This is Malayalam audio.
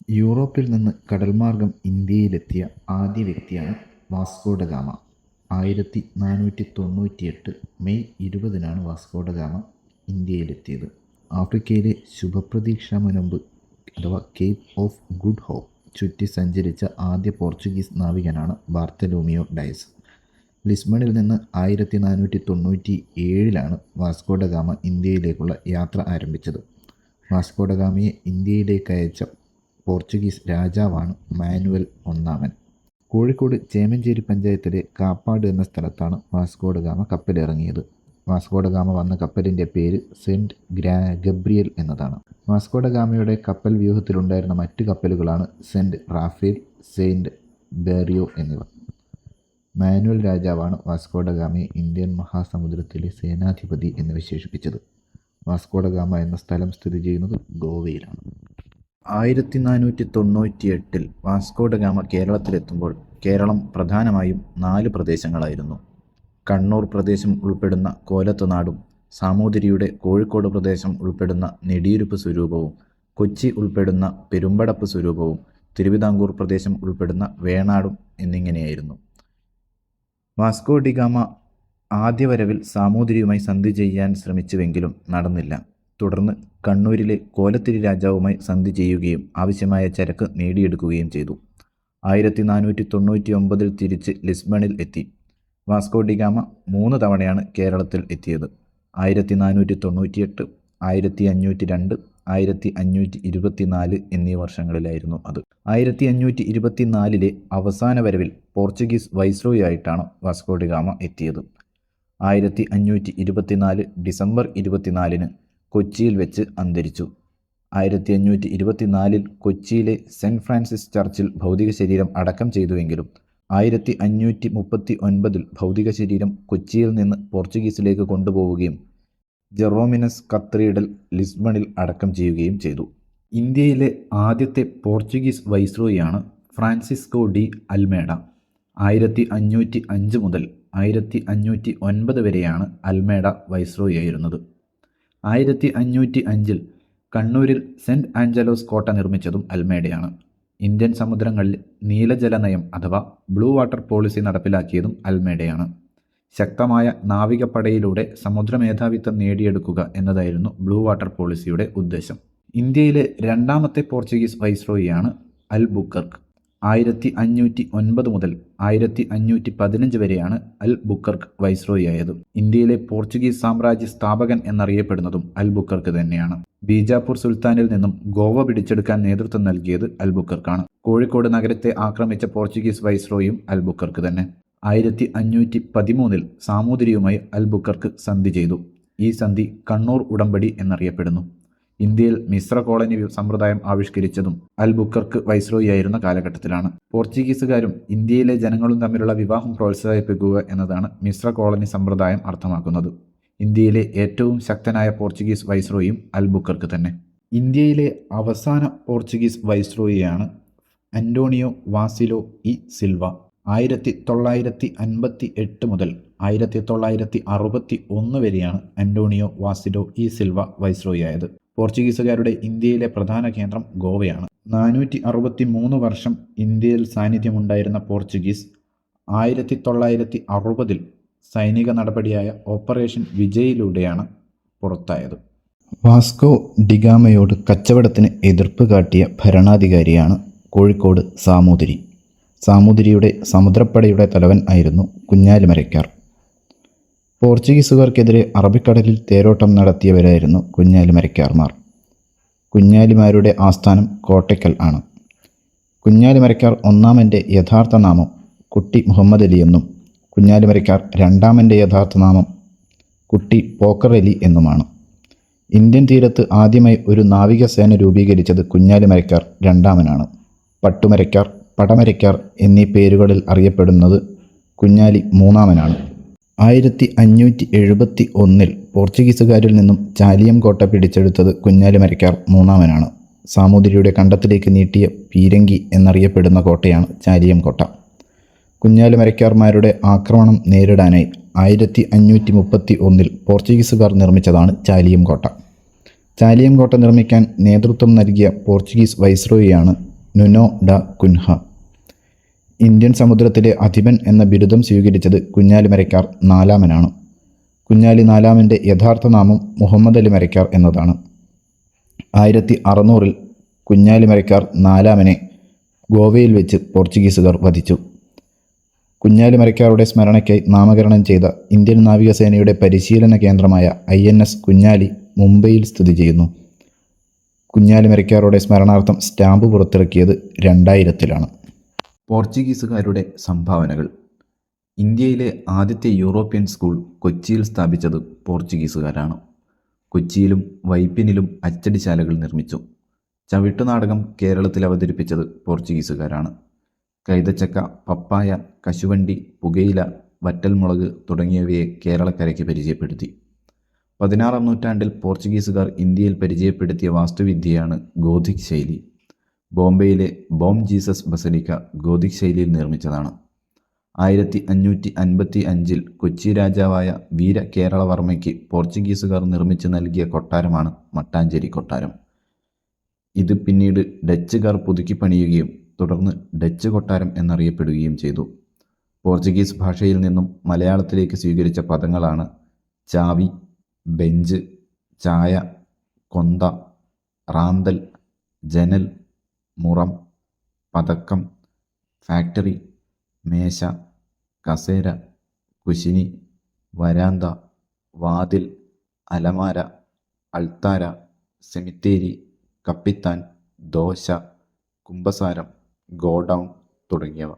യൂറോപ്പിൽ നിന്ന് കടൽമാർഗം ഇന്ത്യയിലെത്തിയ ആദ്യ വ്യക്തിയാണ് വാസ്കോ ഡ ഗാമ. 1498 മെയ് 20-നാണ് വാസ്കോ ഡ ഗാമ ഇന്ത്യയിലെത്തിയത്. ആഫ്രിക്കയിലെ ശുഭപ്രതീക്ഷാമുനമ്പ് അഥവാ കേപ്പ് ഓഫ് ഗുഡ് ഹോപ്പ് ചുറ്റി സഞ്ചരിച്ച ആദ്യ പോർച്ചുഗീസ് നാവികനാണ് ബാർത്തലോമിയോ ഡയസ്. ലിസ്ബണിൽ നിന്ന് 1497-ലാണ് വാസ്കോ ഡ ഗാമ ഇന്ത്യയിലേക്കുള്ള യാത്ര ആരംഭിച്ചത്. വാസ്കോ ഡ ഗാമയെ ഇന്ത്യയിലേക്ക് അയച്ച പോർച്ചുഗീസ് രാജാവാണ് മാനുവൽ ഒന്നാമൻ. കോഴിക്കോട് ചേമഞ്ചേരി പഞ്ചായത്തിലെ കാപ്പാട് എന്ന സ്ഥലത്താണ് വാസ്കോ ഡ ഗാമ കപ്പലിറങ്ങിയത്. വാസ്കോ ഡ ഗാമ വന്ന കപ്പലിൻ്റെ പേര് സെൻറ്റ് ഗബ്രിയൽ എന്നതാണ്. വാസ്കോ ഡ ഗാമയുടെ കപ്പൽ വ്യൂഹത്തിലുണ്ടായിരുന്ന മറ്റ് കപ്പലുകളാണ് സെൻറ്റ് റാഫേൽ, സെയിൻറ്റ് ബേറിയോ എന്നിവ. മാനുവൽ രാജാവാണ് വാസ്കോ ഡ ഗാമയെ ഇന്ത്യൻ മഹാസമുദ്രത്തിലെ സേനാധിപതി എന്ന് വിശേഷിപ്പിച്ചത്. വാസ്കോ ഡ ഗാമ എന്ന സ്ഥലം സ്ഥിതി ചെയ്യുന്നത് ഗോവയിലാണ്. 1498 വാസ്കോ ഡ ഗാമ കേരളത്തിലെത്തുമ്പോൾ കേരളം പ്രധാനമായും 4 പ്രദേശങ്ങളായിരുന്നു. കണ്ണൂർ പ്രദേശം ഉൾപ്പെടുന്ന കോലത്തുനാടും, സാമൂതിരിയുടെ കോഴിക്കോട് പ്രദേശം ഉൾപ്പെടുന്ന നെടിയിരുപ്പ് സ്വരൂപവും, കൊച്ചി ഉൾപ്പെടുന്ന പെരുമ്പടപ്പ് സ്വരൂപവും, തിരുവിതാംകൂർ പ്രദേശം ഉൾപ്പെടുന്ന വേണാടും എന്നിങ്ങനെയായിരുന്നു. വാസ്കോ ഡി ഗാമ ആദ്യ വരവിൽ സാമൂതിരിയുമായി സന്ധി ചെയ്യാൻ ശ്രമിച്ചുവെങ്കിലും നടന്നില്ല. തുടർന്ന് കണ്ണൂരിലെ കോലത്തിരി രാജാവുമായി സന്ധി ചെയ്യുകയും ആവശ്യമായ ചരക്ക് നേടിയെടുക്കുകയും ചെയ്തു. 1499 തിരിച്ച് ലിസ്ബണിൽ എത്തി. വാസ്കോ ഡി ഗാമ 3 തവണയാണ് കേരളത്തിൽ എത്തിയത്. 1498, 1502, 1524 എന്നീ വർഷങ്ങളിലായിരുന്നു അത്. 1524 അവസാന വരവിൽ പോർച്ചുഗീസ് വൈസ്രോയി ആയിട്ടാണ് വാസ്കോ ഡി ഗാമ എത്തിയത്. 1524 ഡിസംബർ 24-ന് കൊച്ചിയിൽ വെച്ച് അന്തരിച്ചു. 1524 കൊച്ചിയിലെ സെൻറ്റ് ഫ്രാൻസിസ് ചർച്ചിൽ ഭൗതിക ശരീരം അടക്കം ചെയ്തുവെങ്കിലും 1539 ഭൗതിക ശരീരം കൊച്ചിയിൽ നിന്ന് പോർച്ചുഗീസിലേക്ക് കൊണ്ടുപോവുകയും ജെറോമിനസ് കത്തീഡ്രൽ ലിസ്ബണിൽ അടക്കം ചെയ്യുകയും ചെയ്തു. ഇന്ത്യയിലെ ആദ്യത്തെ പോർച്ചുഗീസ് വൈസ്രോയിയാണ് ഫ്രാൻസിസ്കോ ഡി അൽമേഡ. 1505 മുതൽ 1509 വരെയാണ് അൽമേഡ വൈസ്രോയി ആയിരുന്നത്. 1505 കണ്ണൂരിൽ സെൻറ്റ് ആഞ്ചലോസ് കോട്ട നിർമ്മിച്ചതും അൽമേഡയാണ്. ഇന്ത്യൻ സമുദ്രങ്ങളിൽ നീലജല നയം അഥവാ ബ്ലൂ വാട്ടർ പോളിസി നടപ്പിലാക്കിയതും അൽമേഡയാണ്. ശക്തമായ നാവികപ്പടയിലൂടെ സമുദ്രമേധാവിത്വം നേടിയെടുക്കുക എന്നതായിരുന്നു ബ്ലൂ വാട്ടർ പോളിസിയുടെ ഉദ്ദേശം. ഇന്ത്യയിലെ 2ാമത്തെ പോർച്ചുഗീസ് വൈസ്രോയിയാണ് അൽബുക്കർക്ക്. 1509 മുതൽ 1515 വരെയാണ് അൽബുക്കർക്ക് വൈസ്രോയി ആയത്. ഇന്ത്യയിലെ പോർച്ചുഗീസ് സാമ്രാജ്യ സ്ഥാപകൻ എന്നറിയപ്പെടുന്നതും അൽബുക്കർക്ക് തന്നെയാണ്. ബീജാപ്പൂർ സുൽത്താനിൽ നിന്നും ഗോവ പിടിച്ചെടുക്കാൻ നേതൃത്വം നൽകിയത് അൽബുക്കർക്കാണ്. കോഴിക്കോട് നഗരത്തെ ആക്രമിച്ച പോർച്ചുഗീസ് വൈസ്രോയും അൽബുക്കർക്ക് തന്നെ. 1513 സാമൂതിരിയുമായി അൽബുക്കർക്ക് സന്ധി ചെയ്തു. ഈ സന്ധി കണ്ണൂർ ഉടമ്പടി എന്നറിയപ്പെടുന്നു. ഇന്ത്യയിൽ മിശ്ര കോളനി സമ്പ്രദായം ആവിഷ്കരിച്ചതും അൽബുക്കർക്ക് വൈസ്രോയി ആയിരുന്ന കാലഘട്ടത്തിലാണ്. പോർച്ചുഗീസുകാരും ഇന്ത്യയിലെ ജനങ്ങളും തമ്മിലുള്ള വിവാഹം പ്രോത്സാഹിപ്പിക്കുക എന്നതാണ് മിശ്ര കോളനി സമ്പ്രദായം അർത്ഥമാക്കുന്നത്. ഇന്ത്യയിലെ ഏറ്റവും ശക്തനായ പോർച്ചുഗീസ് വൈസ്രോയിയും അൽബുക്കർക്ക് തന്നെ. ഇന്ത്യയിലെ അവസാന പോർച്ചുഗീസ് വൈസ്രോയിയാണ് അന്റോണിയോ വാസിലോ ഇ സിൽവ. 1958 മുതൽ 1961 വരെയാണ് അന്റോണിയോ വാസിലോ ഇ സിൽവ വൈസ്രോയി ആയത്. പോർച്ചുഗീസുകാരുടെ ഇന്ത്യയിലെ പ്രധാന കേന്ദ്രം ഗോവയാണ്. 463 വർഷം ഇന്ത്യയിൽ സാന്നിധ്യമുണ്ടായിരുന്ന പോർച്ചുഗീസ് 1960 സൈനിക നടപടിയായ ഓപ്പറേഷൻ വിജയിലൂടെയാണ് പുറത്തായത്. വാസ്കോ ഡി ഗാമയോട് കച്ചവടത്തിന് എതിർപ്പ് കാട്ടിയ ഭരണാധികാരിയാണ് കോഴിക്കോട് സാമൂതിരി. സാമൂതിരിയുടെ സമുദ്രപ്പടയുടെ തലവൻ ആയിരുന്നു കുഞ്ഞാലിമരയ്ക്കാർ. പോർച്ചുഗീസുകാർക്കെതിരെ അറബിക്കടലിൽ തേരോട്ടം നടത്തിയവരായിരുന്നു കുഞ്ഞാലിമരയ്ക്കാർമാർ. കുഞ്ഞാലിമാരുടെ ആസ്ഥാനം കോട്ടയ്ക്കൽ ആണ്. കുഞ്ഞാലിമരയ്ക്കാർ ഒന്നാമൻ്റെ യഥാർത്ഥ നാമം കുട്ടി മുഹമ്മദ് അലി എന്നും കുഞ്ഞാലിമരയ്ക്കാർ രണ്ടാമൻ്റെ യഥാർത്ഥ നാമം കുട്ടി പോക്കർ അലി എന്നുമാണ്. ഇന്ത്യൻ തീരത്ത് ആദ്യമായി ഒരു നാവികസേന രൂപീകരിച്ചത് കുഞ്ഞാലിമരയ്ക്കാർ രണ്ടാമനാണ്. പട്ടുമരയ്ക്കാർ, പടമരയ്ക്കാർ എന്നീ പേരുകളിൽ അറിയപ്പെടുന്നത് കുഞ്ഞാലി മൂന്നാമനാണ്. 1571 പോർച്ചുഗീസുകാരിൽ നിന്നും ചാലിയം കോട്ട പിടിച്ചെടുത്തത് കുഞ്ഞാലിമരയ്ക്കാർ മൂന്നാമനാണ്. സാമൂതിരിയുടെ കണ്ടത്തിലേക്ക് നീട്ടിയ പീരങ്കി എന്നറിയപ്പെടുന്ന കോട്ടയാണ് ചാലിയം കോട്ട. കുഞ്ഞാലിമരയ്ക്കാർമാരുടെ ആക്രമണം നേരിടാനായി 1531 പോർച്ചുഗീസുകാർ നിർമ്മിച്ചതാണ് ചാലിയം കോട്ട. ചാലിയം കോട്ട നിർമ്മിക്കാൻ നേതൃത്വം നൽകിയ പോർച്ചുഗീസ് വൈസ്രോയിയാണ് നുനോ ഡ കുൻഹ. ഇന്ത്യൻ സമുദ്രത്തിലെ അധിപൻ എന്ന ബിരുദം സ്വീകരിച്ചത് കുഞ്ഞാലിമരയ്ക്കാർ നാലാമനാണ്. കുഞ്ഞാലി നാലാമൻ്റെ യഥാർത്ഥ നാമം മുഹമ്മദ് അലി മരയ്ക്കാർ എന്നതാണ്. 1600 കുഞ്ഞാലിമരയ്ക്കാർ നാലാമനെ ഗോവയിൽ വെച്ച് പോർച്ചുഗീസുകാർ വധിച്ചു. കുഞ്ഞാലിമരയ്ക്കാരുടെ സ്മരണയ്ക്കായി നാമകരണം ചെയ്ത ഇന്ത്യൻ നാവികസേനയുടെ പരിശീലന കേന്ദ്രമായ INS കുഞ്ഞാലി മുംബൈയിൽ സ്ഥിതി ചെയ്യുന്നു. കുഞ്ഞാലിമരയ്ക്കാരുടെ സ്മരണാർത്ഥം സ്റ്റാമ്പ് പുറത്തിറക്കിയത് 2000-ലാണ്. പോർച്ചുഗീസുകാരുടെ സംഭാവനകൾ. ഇന്ത്യയിലെ ആദ്യത്തെ യൂറോപ്യൻ സ്കൂൾ കൊച്ചിയിൽ സ്ഥാപിച്ചത് പോർച്ചുഗീസുകാരാണ്. കൊച്ചിയിലും വൈപ്പിനിലും അച്ചടിശാലകൾ നിർമ്മിച്ചു. ചവിട്ടുനാടകം കേരളത്തിൽ അവതരിപ്പിച്ചത് പോർച്ചുഗീസുകാരാണ്. കൈതച്ചക്ക, പപ്പായ, കശുവണ്ടി, പുകയില, വറ്റൽമുളക് തുടങ്ങിയവയെ കേരളക്കരയ്ക്ക് പരിചയപ്പെടുത്തി. 16-ാം നൂറ്റാണ്ടിൽ പോർച്ചുഗീസുകാർ ഇന്ത്യയിൽ പരിചയപ്പെടുത്തിയ വാസ്തുവിദ്യയാണ് ഗോഥിക് ശൈലി. ബോംബെയിലെ ബോം ജീസസ് ബസലിക്ക ഗോഥിക് ശൈലിയിൽ നിർമ്മിച്ചതാണ്. 1555-ൽ കൊച്ചി രാജാവായ വീര കേരളവർമ്മയ്ക്ക് പോർച്ചുഗീസുകാർ നിർമ്മിച്ചു നൽകിയ കൊട്ടാരമാണ് മട്ടാഞ്ചേരി കൊട്ടാരം. ഇത് പിന്നീട് ഡച്ചുകാർ പുതുക്കി പണിയുകയും തുടർന്ന് ഡച്ച് കൊട്ടാരം എന്നറിയപ്പെടുകയും ചെയ്തു. പോർച്ചുഗീസ് ഭാഷയിൽ നിന്നും മലയാളത്തിലേക്ക് സ്വീകരിച്ച പദങ്ങളാണ് ചാവി, ബെഞ്ച്, ചായ, കൊന്ത, റാന്തൽ, ജനൽ, മുറം, പതക്കം, ഫാക്ടറി, മേശ, കസേര, കുശിനി, വരാന്ത, വാതിൽ, അലമാര, അൾത്താര, സെമിത്തേരി, കപ്പിത്താൻ, ദോശ, കുമ്പസാരം, ഗോഡൗൺ തുടങ്ങിയവ.